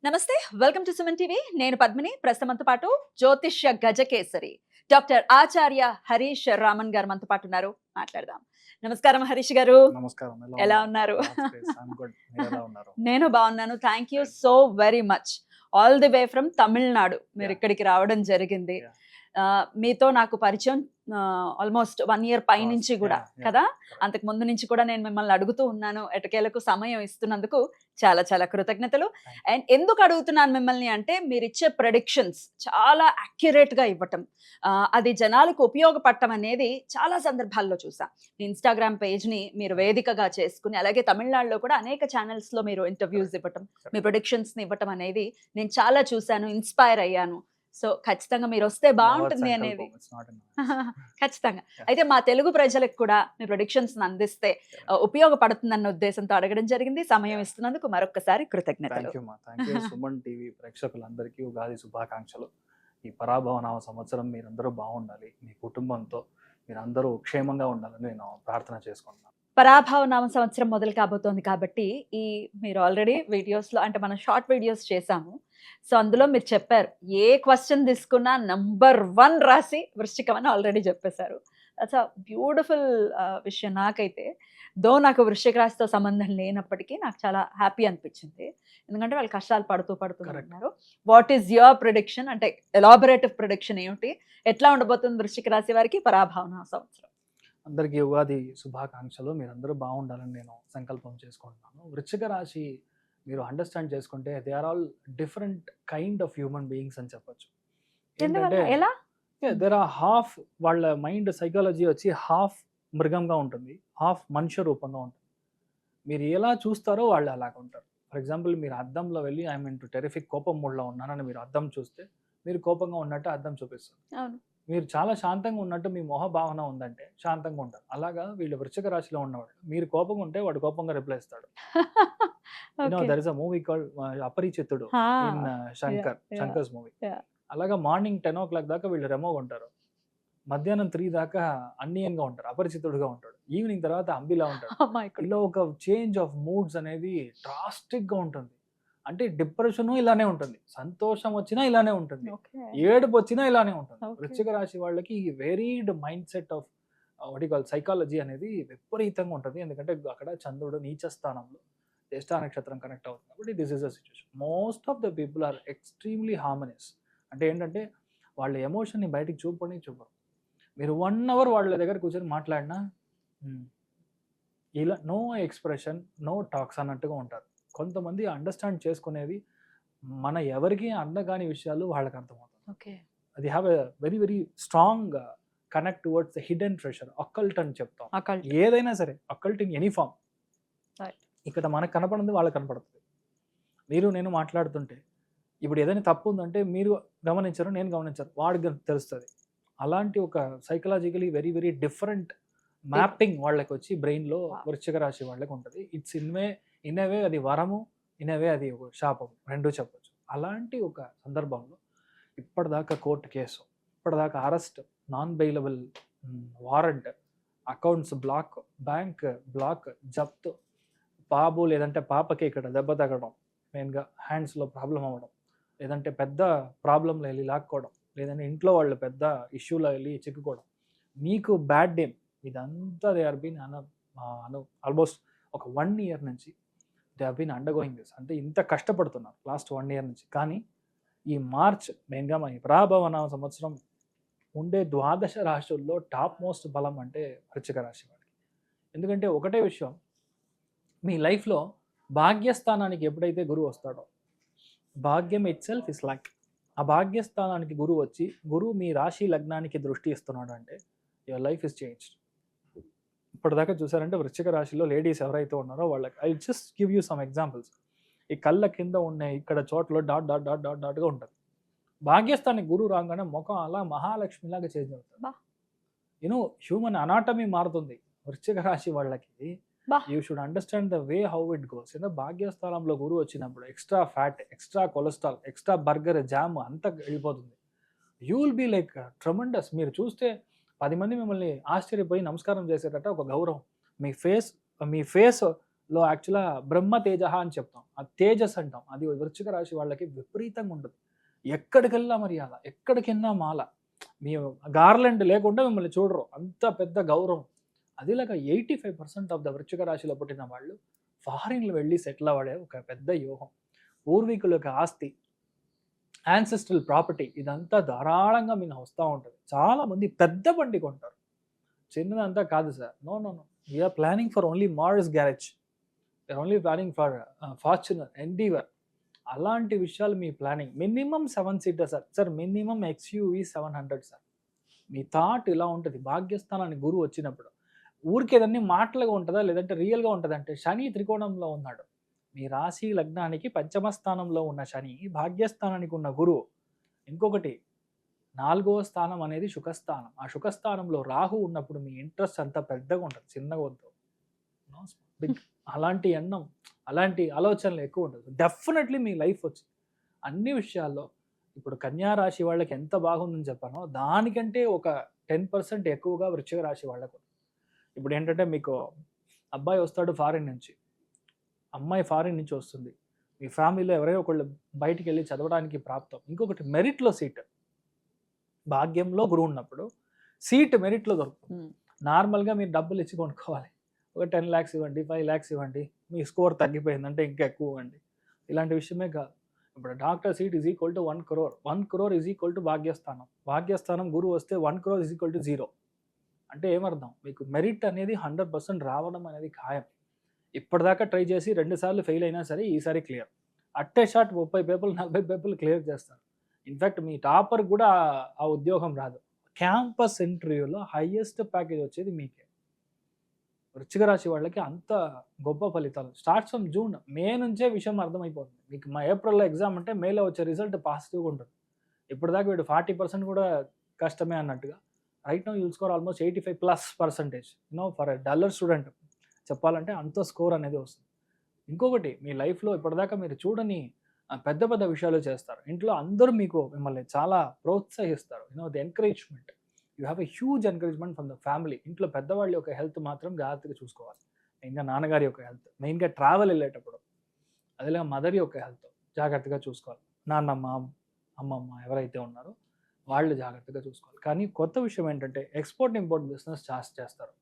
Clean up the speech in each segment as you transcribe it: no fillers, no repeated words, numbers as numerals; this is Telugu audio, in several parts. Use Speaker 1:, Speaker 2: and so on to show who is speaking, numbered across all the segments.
Speaker 1: నమస్తే. Welcome to Suman TV. నేను పద్మిని. ప్రస్తుతం మనతో పాటు జ్యోతిష్య గజకేసరి డాక్టర్ ఆచార్య హరీష్ రామన్ గారు మనతో పాటు ఉన్నారు. మాట్లాడదాం. నమస్కారం హరీష్ గారు.
Speaker 2: నమస్కారం.
Speaker 1: ఎలా ఉన్నారు? నేను బాగున్నాను. Thank you so very much. All the way from Tamil Nadu మీరు ఇక్కడికి రావడం జరిగింది. మీతో నాకు పరిచయం ఆల్మోస్ట్ 1 year పైనుంచి కూడా కదా. అంతకు ముందు నుంచి కూడా నేను మిమ్మల్ని అడుగుతూ ఉన్నాను. ఎటకేలకు సమయం ఇస్తున్నందుకు చాలా చాలా కృతజ్ఞతలు. అండ్ ఎందుకు అడుగుతున్నాను మిమ్మల్ని అంటే, మీరు ఇచ్చే ప్రెడిక్షన్స్ చాలా అక్యురేట్ గా ఇవ్వటం, అది జనాలకు ఉపయోగపడటం అనేది చాలా సందర్భాల్లో చూసా. ఇన్స్టాగ్రామ్ పేజ్ ని మీరు వేదికగా చేసుకుని, అలాగే తమిళనాడులో కూడా అనేక ఛానల్స్ లో మీరు ఇంటర్వ్యూస్ ఇవ్వటం, మీ ప్రొడిక్షన్స్ ని ఇవ్వటం అనేది నేను చాలా చూశాను, ఇన్స్పైర్ అయ్యాను. సో ఖచ్చితంగా మీరు వస్తే బాగుంటుంది అనేది ఖచ్చితంగా. అయితే మా తెలుగు ప్రజలకు కూడా మీ ప్రొడిక్షన్స్ అందిస్తే ఉపయోగపడుతుందన్న ఉద్దేశంతో అడగడం జరిగింది. సమయం ఇస్తున్నందుకు మరొకసారి కృతజ్ఞతలు.
Speaker 2: సుమన్ టీవీ ప్రేక్షకులందరికీ ఉగాది శుభాకాంక్షలు. ఈ పరాభవనామ సంవత్సరం మీరందరూ బాగుండాలి, మీ కుటుంబంతో మీరందరూ క్షేమంగా ఉండాలని నేను ప్రార్థన చేసుకుంటున్నాను.
Speaker 1: పరాభవనామ సంవత్సరం మొదలు కాబోతోంది కాబట్టి, మీరు ఆల్రెడీ వీడియోస్లో అంటే మనం షార్ట్ వీడియోస్ చేశాము. సో అందులో మీరు చెప్పారు, ఏ క్వశ్చన్ తీసుకున్నా నంబర్ 1 రాశి వృశ్చికం అని ఆల్రెడీ చెప్పేశారు. దట్స్ అ బ్యూటిఫుల్ విషయం. నాకైతే నాకు వృశ్చిక రాశితో సంబంధం లేనప్పటికీ నాకు చాలా హ్యాపీ అనిపించింది. ఎందుకంటే వాళ్ళు కష్టాలు పడుతూ ఉన్నారు. What is your prediction? అంటే ఎలాబొరేటివ్ ప్రిడిక్షన్ ఏమిటి? ఎట్లా ఉండబోతుంది వృశ్చిక రాశి వారికి పరాభవన సంవత్సరం?
Speaker 2: అందరికీ ఉగాది శుభాకాంక్షలు. మీరందరూ బాగుండాలని నేను సంకల్పం చేసుకుంటున్నాను. వృశ్చిక రాశి మీరు అండర్స్టాండ్ చేసుకుంటే they are all different kind of human beings అని చెప్పొచ్చు. దేర్ ఆర్ హాఫ్ వాళ్ళ మైండ్ సైకాలజీ వచ్చి హాఫ్ మృగంగా ఉంటుంది, హాఫ్ మనుష్య రూపంగా ఉంటుంది. మీరు ఎలా చూస్తారో వాళ్ళు అలాగ ఉంటారు. ఫర్ ఎగ్జాంపుల్, మీరు అద్దంలో వెళ్ళి ఐ మీన్ టు టెరిఫిక్ కోపం మూడ్లో ఉన్నానని మీరు అద్దం చూస్తే మీరు కోపంగా ఉన్నట్టు అద్దం చూపిస్తుంది. మీరు చాలా శాంతంగా ఉన్నట్టు మీ మొహ భావన ఉందంటే శాంతంగా ఉంటారు. అలాగా వీళ్ళు వృశ్చిక రాశిలో ఉన్నవాళ్ళు, మీరు కోపంగా ఉంటే వాడు కోపంగా రిప్లై ఇస్తాడు. There is a movie called Aparichitudu in Shankar's movie. అలాగా మార్నింగ్ 10 o'clock దాకా వీళ్ళు రెమోగా ఉంటారు, మధ్యాహ్నం 3 దాకా అన్నియంగా ఉంటారు, అపరిచితుడుగా ఉంటాడు, ఈవినింగ్ తర్వాత అంబిలా ఉంటాడు. ఇలా ఒక చేంజ్ ఆఫ్ మూడ్స్ అనేది డ్రాస్టిక్ గా ఉంటుంది. అంటే డిప్రెషన్ ఇలానే ఉంటుంది, సంతోషం వచ్చినా ఇలానే ఉంటుంది, ఏడుపు వచ్చినా ఇలానే ఉంటుంది. వృశ్చిక రాశి వాళ్ళకి varied mind set of psychology అనేది విపరీతంగా ఉంటుంది. ఎందుకంటే అక్కడ చంద్రుడు నీచ స్థానంలో జ్యేష్ఠ నక్షత్రం కనెక్ట్ అవుతుంది కాబట్టి this is a situation. Most of the people are extremely harmonious. అంటే ఏంటంటే వాళ్ళ ఎమోషన్ని బయటికి చూపరు. మీరు 1 hour వాళ్ళ దగ్గర కూర్చొని మాట్లాడినా ఇలా నో ఎక్స్ప్రెషన్, నో టాక్స్ అన్నట్టుగా ఉంటారు. కొంతమంది అండర్స్టాండ్ చేసుకునేది మన ఎవరికి అందగాని విషయాలు వాళ్ళకి అర్థమవుతుంది. అది have a very very strong connect towards the hidden treasure, occult అని చెప్తాం. ఏదైనా సరే అకల్ట్ ఇన్ ఎనీ ఫామ్. ఇక్కడ మనకు కనపడింది వాళ్ళకి కనపడుతుంది. మీరు నేను మాట్లాడుతుంటే ఇప్పుడు ఏదైనా తప్పు ఉందంటే మీరు గమనించారు, నేను గమనించారు, వాడికి తెలుస్తుంది. అలాంటి ఒక psychologically very very different mapping వాళ్ళకి వచ్చి బ్రెయిన్లో వృశ్చిక రాశి వాళ్ళకి ఉంటుంది. ఇట్స్ ఇన్వే అది వరము, ఇన్వే అది ఒక శాపం, రెండూ చెప్పచ్చు. అలాంటి ఒక సందర్భంలో ఇప్పటిదాకా కోర్టు కేసు, ఇప్పటిదాకా arrest, non bailable warrant, accounts block, bank block, జప్తు, బాబు లేదంటే పాపకి ఇక్కడ దెబ్బ తగ్గడం, మెయిన్గా హ్యాండ్స్లో ప్రాబ్లం అవ్వడం, లేదంటే పెద్ద ప్రాబ్లంలో వెళ్ళి లాక్కోవడం, లేదంటే ఇంట్లో వాళ్ళు పెద్ద ఇష్యూలో వెళ్ళి చిక్కుకోవడం, మీకు బ్యాడ్ నేమ్, ఇదంతా దే ఆర్ బీన్ ఆల్మోస్ట్ ఒక 1 year నుంచి they have been undergoing this. అంటే ఇంత కష్టపడుతున్నారు లాస్ట్ 1 year నుంచి. కానీ ఈ మార్చ్ మెయిన్గా ఈ పరాభవన సంవత్సరం ఉండే 12 రాశుల్లో టాప్ మోస్ట్ బలం అంటే వృశ్చిక రాశి వాడికి. ఎందుకంటే ఒకటే విషయం, మీ లైఫ్లో భాగ్యస్థానానికి ఎప్పుడైతే గురువు వస్తాడో, భాగ్యం ఇట్ సెల్ఫ్ ఇస్ లక్. ఆ భాగ్యస్థానానికి గురువు వచ్చి, గురువు మీ రాశి లగ్నానికి దృష్టి ఇస్తున్నాడు అంటే యువర్ లైఫ్ ఇస్ చేంజ్డ్. ఇప్పటిదాకా చూసారంటే వృశ్చిక రాశిలో లేడీస్ ఎవరైతే ఉన్నారో వాళ్ళకి I just give you some examples. ఈ కళ్ళ కింద ఉన్న ఇక్కడ చోట్ల డాట్ డాట్ డాట్ డాట్ డాట్గా ఉంటుంది. భాగ్యస్థానానికి గురువు రాగానే ముఖం అలా మహాలక్ష్మిలాగా చేంజ్ అవుతుంది. యూనో హ్యూమన్ అనాటమీ మారుతుంది వృశ్చిక రాశి వాళ్ళకి. You should understand the way how it goes. భాగ్యస్థానంలో గురువు వచ్చినప్పుడు extra fat, extra cholesterol, extra burger, jam అంతా వెళ్ళిపోతుంది. You will be like tremendous. మీరు చూస్తే 10 మంది మిమ్మల్ని ఆశ్చర్యపోయి నమస్కారం చేసేటట్టు ఒక గౌరవం. మీ ఫేస్ లో యాక్చువల్గా బ్రహ్మ తేజ అని చెప్తాం, ఆ తేజస్ అంటాం, అది వృశ్చిక రాశి వాళ్ళకి విపరీతంగా ఉంటుంది. ఎక్కడికెళ్ళా మర్యాద, ఎక్కడికెళ్ళినా మాల, మీ గార్లెండ్ లేకుండా మిమ్మల్ని చూడరు, అంత పెద్ద గౌరవం. అదిలాగా 85% ఆఫ్ ద వృశ్చిక రాశిలో పుట్టిన వాళ్ళు ఫారిన్లు వెళ్ళి సెటిల్ అవ్వడే ఒక పెద్ద యోగం. పూర్వీకుల యొక్క ఆస్తి, యాన్సెస్ట్రల్ ప్రాపర్టీ, ఇదంతా ధారాళంగా మీకు వస్తూ ఉంటుంది. చాలామంది పెద్ద బండి కొంటారు, చిన్నదంతా కాదు sir. No no no, we're planning for only Mars garage, we're only planning for Fortuner, Endeavour, అలాంటి విషయాలు మీ planning. Minimum 7 seater sir. Sir minimum XUV 700 సార్. మీ థాట్ ఇలా ఉంటుంది. భాగ్యస్థానాన్ని గురువు వచ్చినప్పుడు ఊరికేదన్నీ మాటలుగా ఉంటుందా లేదంటే రియల్గా ఉంటుంది అంటే, శని త్రికోణంలో ఉన్నాడు, మీ రాశి లగ్నానికి పంచమ స్థానంలో ఉన్న శని, భాగ్యస్థానానికి ఉన్న గురువు. ఇంకొకటి 4వ స్థానం అనేది సుఖస్థానం, ఆ సుఖస్థానంలో రాహు ఉన్నప్పుడు మీ ఇంట్రెస్ట్ అంతా పెద్దగా ఉంటుంది, చిన్నగా వద్దు, బిగ్. అలాంటి ఎన్నం, అలాంటి ఆలోచనలు ఎక్కువ ఉంటుంది. డెఫినెట్లీ మీ లైఫ్ వచ్చింది అన్ని విషయాల్లో. ఇప్పుడు కన్యా రాశి వాళ్ళకి ఎంత బాగుందని చెప్పానో దానికంటే ఒక 10% ఎక్కువగా వృశ్చిక రాశి వాళ్ళకు. ఇప్పుడు ఏంటంటే మీకు అబ్బాయి వస్తాడు ఫారిన్ నుంచి, అమ్మాయి ఫారిన్ నుంచి వస్తుంది, మీ ఫ్యామిలీలో ఎవరైనా ఒకళ్ళు బయటికి వెళ్ళి చదవడానికి ప్రాప్తం. ఇంకొకటి మెరిట్లో సీట్, భాగ్యంలో గురువు ఉన్నప్పుడు సీట్ మెరిట్లో దొరుకుతుంది. నార్మల్గా మీరు డబ్బులు ఇచ్చి కొనుక్కోవాలి, ఒక 10 lakhs ఇవ్వండి, 5 lakhs ఇవ్వండి, మీ స్కోర్ తగ్గిపోయిందంటే ఇంకా ఎక్కువ ఇవ్వండి, ఇలాంటి విషయమే కాదు. ఇప్పుడు doctor seat is equal to 1 crore, 1 crore is equal to భాగ్యస్థానం, భాగ్యస్థానం గురువు వస్తే 1 crore ఈజ్ ఈక్వల్ టు 0. అంటే ఏమర్థం, మీకు మెరిట్ అనేది 100% రావడం అనేది ఖాయం. ఇప్పటిదాకా ట్రై చేసి 2 సార్లు ఫెయిల్ అయినా సరే ఈసారి క్లియర్. అట్టే షాట్ 30 పేపర్లు 40 పేపర్లు క్లియర్ చేస్తారు. ఇన్ఫ్యాక్ట్ మీ టాపర్ కూడా ఆ ఉద్యోగం రాదు. క్యాంపస్ ఇంటర్వ్యూలో హైయెస్ట్ ప్యాకేజ్ వచ్చేది మీకే. వృశ్చిక రాశి వాళ్ళకి అంత గొప్ప ఫలితాలు. స్టార్ట్స్ ఫ్రమ్ జూన్, మే నుంచే విషయం అర్థమైపోతుంది మీకు. మా ఏప్రిల్లో ఎగ్జామ్ అంటే మేలో వచ్చే రిజల్ట్ పాజిటివ్గా ఉంటుంది. ఇప్పటిదాకా వీడు 40% కూడా కష్టమే అన్నట్టుగా, right now you'll score almost 85+%. For a duller student చెప్పాలంటే అంత స్కోర్ అనేది వస్తుంది. ఇంకొకటి, మీ లైఫ్లో ఇప్పటిదాకా మీరు చూడని పెద్ద పెద్ద విషయాలు చేస్తారు. ఇంట్లో అందరూ మిమ్మల్ని చాలా ప్రోత్సహిస్తారు. The encouragement, you have a huge encouragement from the family. ఇంట్లో పెద్దవాళ్ళ యొక్క హెల్త్ మాత్రం జాగ్రత్తగా చూసుకోవాలి. మెయిన్గా నాన్నగారి యొక్క హెల్త్, మెయిన్గా ట్రావెల్ వెళ్ళేటప్పుడు, అదేలా మదర్ యొక్క హెల్త్ జాగ్రత్తగా చూసుకోవాలి. నాన్నమ్మ, అమ్మమ్మ ఎవరైతే ఉన్నారో వాళ్ళు జాగ్రత్తగా చూసుకోవాలి. కానీ కొత్త విషయం ఏంటంటే, ఎక్స్పోర్ట్ ఇంపోర్ట్ బిజినెస్ చేస్తారు,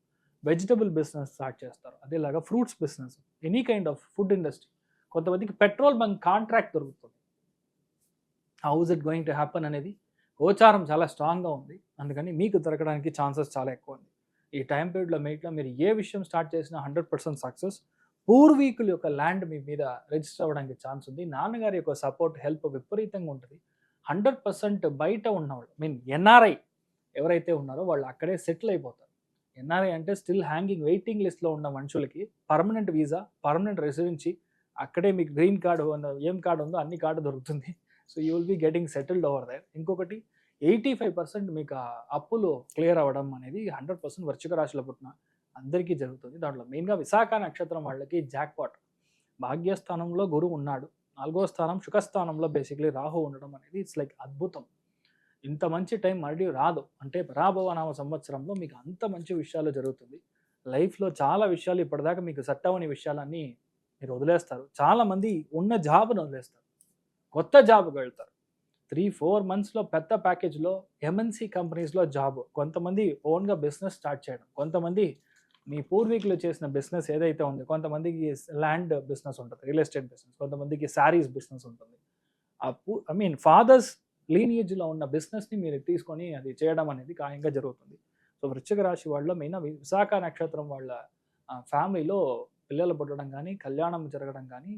Speaker 2: వెజిటబుల్ బిజినెస్ స్టార్ట్ చేస్తారు, అదేలాగా fruits business, any kind of food industry. కొంతమందికి పెట్రోల్ బంక్ కాంట్రాక్ట్ దొరుకుతుంది. How is it going to happen అనేది గోచారం చాలా స్ట్రాంగ్గా ఉంది. అందుకని మీకు దొరకడానికి ఛాన్సెస్ చాలా ఎక్కువ ఉంది. ఈ టైం పీరియడ్లో మీరు ఏ విషయం స్టార్ట్ చేసినా 100% సక్సెస్. పూర్వీకుల యొక్క ల్యాండ్ మీ మీద రిజిస్టర్ అవ్వడానికి ఛాన్స్ ఉంది. నాన్నగారి యొక్క సపోర్ట్, హెల్ప్ విపరీతంగా ఉంటుంది. 100% బయట ఉన్నవాళ్ళు, ఎన్ఆర్ఐ ఎవరైతే ఉన్నారో వాళ్ళు అక్కడే సెటిల్ అయిపోతారు. ఎన్ఆర్ఐ అంటే స్టిల్ హ్యాంగింగ్ వెయిటింగ్ లిస్ట్లో ఉన్న మనుషులకి పర్మనెంట్ వీసా, పర్మనెంట్ రెసిడెన్సీ, అక్కడే మీకు గ్రీన్ కార్డు, ఏం కార్డు ఉందో అన్ని కార్డు దొరుకుతుంది. So you will be getting settled over there. ఇంకొకటి, 85% మీకు అప్పులు క్లియర్ అవ్వడం అనేది 100% వృశ్చిక రాశిలో పుట్టిన అందరికీ జరుగుతుంది. దాంట్లో మెయిన్గా విశాఖ నక్షత్రం వాళ్ళకి జాక్పాట్. భాగ్యస్థానంలో గురువు ఉన్నాడు, 4వ స్థానం సుఖస్థానంలో బేసిక్లీ రాహు ఉండడం అనేది ఇట్స్ లైక్ అద్భుతం. ఇంత మంచి టైం మళ్ళీ రాదు. అంటే పరాభవనామ సంవత్సరంలో మీకు అంత మంచి విషయాలు జరుగుతుంది. లైఫ్లో చాలా విషయాలు ఇప్పటిదాకా మీకు సెట్ అవ్వని విషయాలన్నీ మీరు వదిలేస్తారు. చాలామంది ఉన్న జాబ్ను వదిలేస్తారు, కొత్త జాబ్కి వెళ్తారు. 3-4 monthsలో పెద్ద ప్యాకేజ్లో ఎంఎన్సీ కంపెనీస్లో జాబ్. కొంతమంది ఓన్గా బిజినెస్ స్టార్ట్ చేయడం, కొంతమంది మీ పూర్వీకులు చేసిన బిజినెస్ ఏదైతే ఉందో, కొంతమందికి ల్యాండ్ బిజినెస్ ఉంటుంది, రియల్ ఎస్టేట్ బిజినెస్, కొంతమందికి శారీస్ బిజినెస్ ఉంటుంది. ఫాదర్స్ లీనియేజ్లో ఉన్న బిజినెస్ని మీరు తీసుకొని అది చేయడం అనేది ఖాయంగా జరుగుతుంది. సో వృశ్చిక రాశి వాళ్ళలో మెయిన్ విశాఖ నక్షత్రం వాళ్ళ ఫ్యామిలీలో పిల్లలు పుట్టడం కానీ, కళ్యాణం జరగడం కానీ,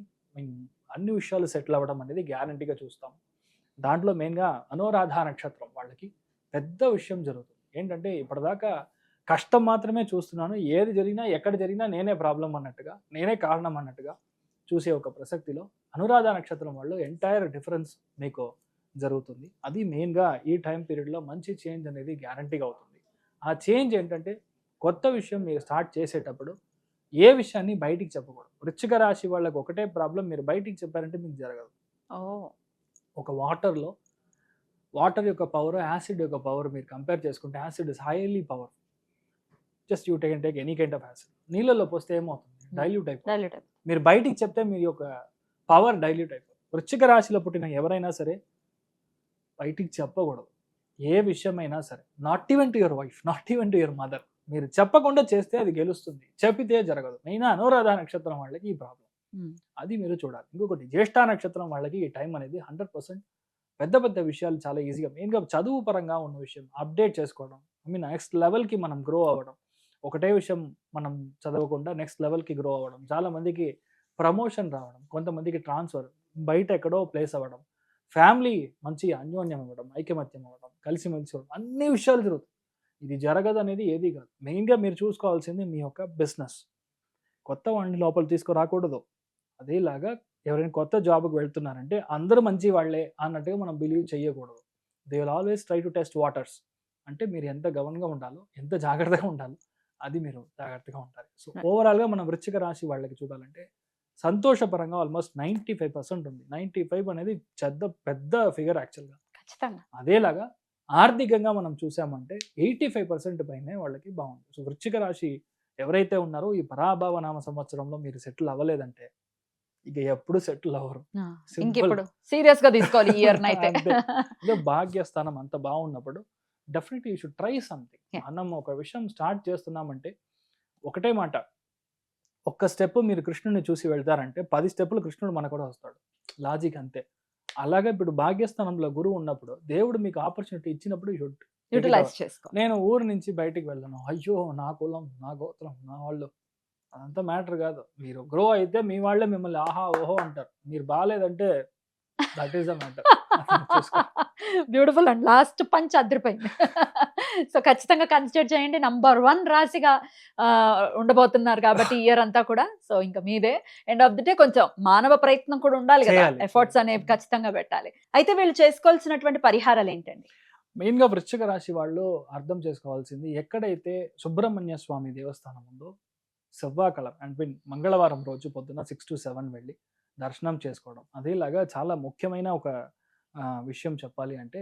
Speaker 2: అన్ని విషయాలు సెటిల్ అవ్వడం అనేది గ్యారంటీగా చూస్తాం. దాంట్లో మెయిన్గా అనురాధ నక్షత్రం వాళ్ళకి పెద్ద విషయం జరుగుతుంది. ఏంటంటే ఇప్పటిదాకా కష్టం మాత్రమే చూస్తున్నాను, ఏది జరిగినా ఎక్కడ జరిగినా నేనే ప్రాబ్లం అన్నట్టుగా, నేనే కారణం అన్నట్టుగా చూసే ఒక ప్రసక్తిలో అనురాధ నక్షత్రం వాళ్ళు ఎంటైర్ డిఫరెన్స్ మీకు జరుగుతుంది. అది మెయిన్గా ఈ టైం పీరియడ్లో మంచి చేంజ్ అనేది గ్యారంటీగా అవుతుంది. ఆ చేంజ్ ఏంటంటే, కొత్త విషయం మీరు స్టార్ట్ చేసేటప్పుడు ఏ విషయాన్ని బయటికి చెప్పకూడదు. వృశ్చిక రాశి వాళ్ళకి ఒకటే ప్రాబ్లం, మీరు బయటికి చెప్పారంటే మీకు జరగదు. ఒక వాటర్ యొక్క పవర్, యాసిడ్ యొక్క పవర్ మీరు కంపేర్ చేసుకుంటే, acid is highly power. Just you take any kind of acid. నీళ్ళలో పోస్తే ఏమవుతుంది, డైల్యూట్ అయిపోతుంది.
Speaker 1: డైల్యూట్
Speaker 2: మీరు బయటికి చెప్తే మీ యొక్క పవర్ డైల్యూట్ అయిపోతుంది. వృశ్చిక రాశిలో పుట్టిన ఎవరైనా సరే బయటికి చెప్పకూడదు. ఏ విషయమైనా సరే, not even to your wife, not even to your mother. మీరు చెప్పకుండా చేస్తే అది గెలుస్తుంది, చెప్పితే జరగదు. మెయిన్ అనురాధ నక్షత్రం వాళ్ళకి ఈ ప్రాబ్లం, అది మీరు చూడాలి. ఇంకొకటి జ్యేష్ఠ నక్షత్రం వాళ్ళకి ఈ టైం అనేది 100% పెద్ద పెద్ద విషయాలు చాలా ఈజీగా, మెయిన్గా చదువు పరంగా ఉన్న విషయం అప్డేట్ చేసుకోవడం, నెక్స్ట్ లెవెల్కి మనం గ్రో అవ్వడం. ఒకటే విషయం మనం చదవకుండా నెక్స్ట్ లెవెల్కి గ్రో అవ్వడం. చాలా మందికి ప్రమోషన్ రావడం, కొంతమందికి ట్రాన్స్ఫర్, బయట ఎక్కడో ప్లేస్ అవ్వడం, ఫ్యామిలీ మంచి అన్యోన్యం అవ్వడం, ఐకమత్యం అవ్వడం, కలిసిమెలిసి అవ్వడం, అన్ని విషయాలు జరుగుతాయి. ఇది జరగదు అనేది ఏది కాదు. మెయిన్గా మీరు చూసుకోవాల్సింది మీ యొక్క బిజినెస్. కొత్త వాడిని లోపల తీసుకురాకూడదు. అదేలాగా ఎవరైనా కొత్త జాబ్కి వెళ్తున్నారంటే అందరూ మంచి వాళ్ళే అన్నట్టుగా మనం బిలీవ్ చేయకూడదు. They will always try to test waters. అంటే మీరు ఎంత గమనంగా ఉండాలో, ఎంత జాగ్రత్తగా ఉండాలో అది మీరు జాగ్రత్తగా ఉంటారు. సో ఓవరాల్గా మనం వృశ్చిక రాశి వాళ్ళకి చూడాలంటే సంతోషపరంగా ఆల్మోస్ట్ 95% ఉంది. 95 అనేది పెద్ద ఫిగర్ యాక్చువల్గా. అదేలాగా ఆర్థికంగా మనం చూసామంటే 85% పైనే వాళ్ళకి బాగుంది. సో వృశ్చిక రాశి ఎవరైతే ఉన్నారో ఈ పరాభవ నామ సంవత్సరంలో మీరు సెటిల్ అవ్వలేదంటే ఇక ఎప్పుడు సెటిల్ అవ్వరు.
Speaker 1: సీరియస్ గా తీసుకోవాలి ఈ ఇయర్ అయితే.
Speaker 2: భాగ్యస్థానం అంత బాగున్నప్పుడు definitely you should try something. మనం ఒక విషయం స్టార్ట్ చేస్తున్నామంటే ఒకటే మాట, ఒక్క స్టెప్ మీరు కృష్ణుడిని చూసి వెళ్తారంటే 10 స్టెప్పులు కృష్ణుడు మన కూడా వస్తాడు. లాజిక్ అంతే. అలాగే ఇప్పుడు భాగ్యస్థానంలో గురువు ఉన్నప్పుడు దేవుడు మీకు ఆపర్చునిటీ ఇచ్చినప్పుడు
Speaker 1: యూటిలైజ్ చేసుకో.
Speaker 2: నేను ఊరు నుంచి బయటికి వెళ్ళను, అయ్యో నా కులం, నా గోత్రం, నా వాళ్ళు, అదంతా మ్యాటర్ కాదు. మీరు గ్రో అయితే మీ వాళ్ళే మిమ్మల్ని ఆహా ఓహో అంటారు. మీరు బాగాలేదంటే that is the matter.
Speaker 1: Beautiful and last punch అదిరిపోయింది. సో ఖచ్చితంగా కన్సిడర్ చేయండి. నంబర్ 1 రాశిగా ఉండబోతున్నారు కాబట్టి ఇయర్ అంతా కూడా. సో ఇంకా మీదే. ఎండ్ ఆఫ్ ది డే కొంచెం మానవ ప్రయత్నం కూడా ఉండాలి కదా, ఎఫర్ట్స్ అనేవి ఖచ్చితంగా పెట్టాలి. అయితే వీళ్ళు చేసుకోవాల్సినటువంటి పరిహారాలు ఏంటండి?
Speaker 2: మెయిన్గా వృశ్చిక రాశి వాళ్ళు అర్థం చేసుకోవాల్సింది, ఎక్కడైతే సుబ్రహ్మణ్య స్వామి దేవస్థానం ఉందో సెవ్వాకళ అండ్ మంగళవారం రోజు పొద్దున 6 to 7 వెళ్ళి దర్శనం చేసుకోవడం. అదేలాగా చాలా ముఖ్యమైన ఒక విషయం చెప్పాలి అంటే,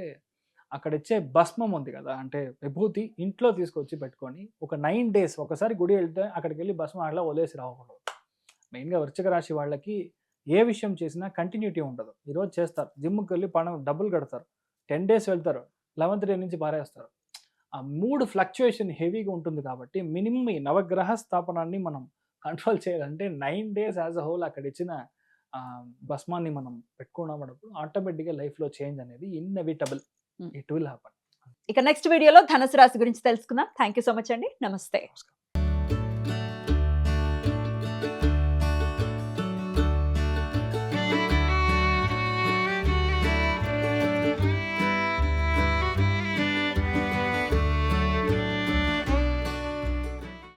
Speaker 2: అక్కడ ఇచ్చే భస్మం ఉంది కదా, అంటే విభూతి ఇంట్లో తీసుకొచ్చి పెట్టుకొని ఒక 9 days ఒకసారి గుడి వెళ్తే అక్కడికి వెళ్ళి భస్మం అట్లా వదిలేసి రావకూడదు. మెయిన్గా వృశ్చిక రాశి వాళ్ళకి ఏ విషయం చేసినా కంటిన్యూటీ ఉండదు. ఈరోజు చేస్తారు, జిమ్కి వెళ్ళి డబ్బులు కడతారు, 10 days వెళ్తారు, 11th day నుంచి పారేస్తారు. ఆ మూడ్ ఫ్లక్చుయేషన్ హెవీగా ఉంటుంది కాబట్టి మినిమం ఈ నవగ్రహ స్థాపనాన్ని మనం కంట్రోల్ చేయాలంటే 9 days యాజ్ అ హోల్ అక్కడ ఇచ్చిన భస్మాన్ని మనం పెట్టుకున్నప్పుడు ఆటోమేటిక్గా లైఫ్లో చేంజ్ అనేది ఇన్ఎవిటబుల్, ఇట్ విల్ హ్యాపన్.
Speaker 1: ఇక నెక్స్ట్ వీడియోలో ధనుసు రాశి గురించి తెలుసుకుందాం. థ్యాంక్ యూ సో మచ్ అండి. నమస్తే.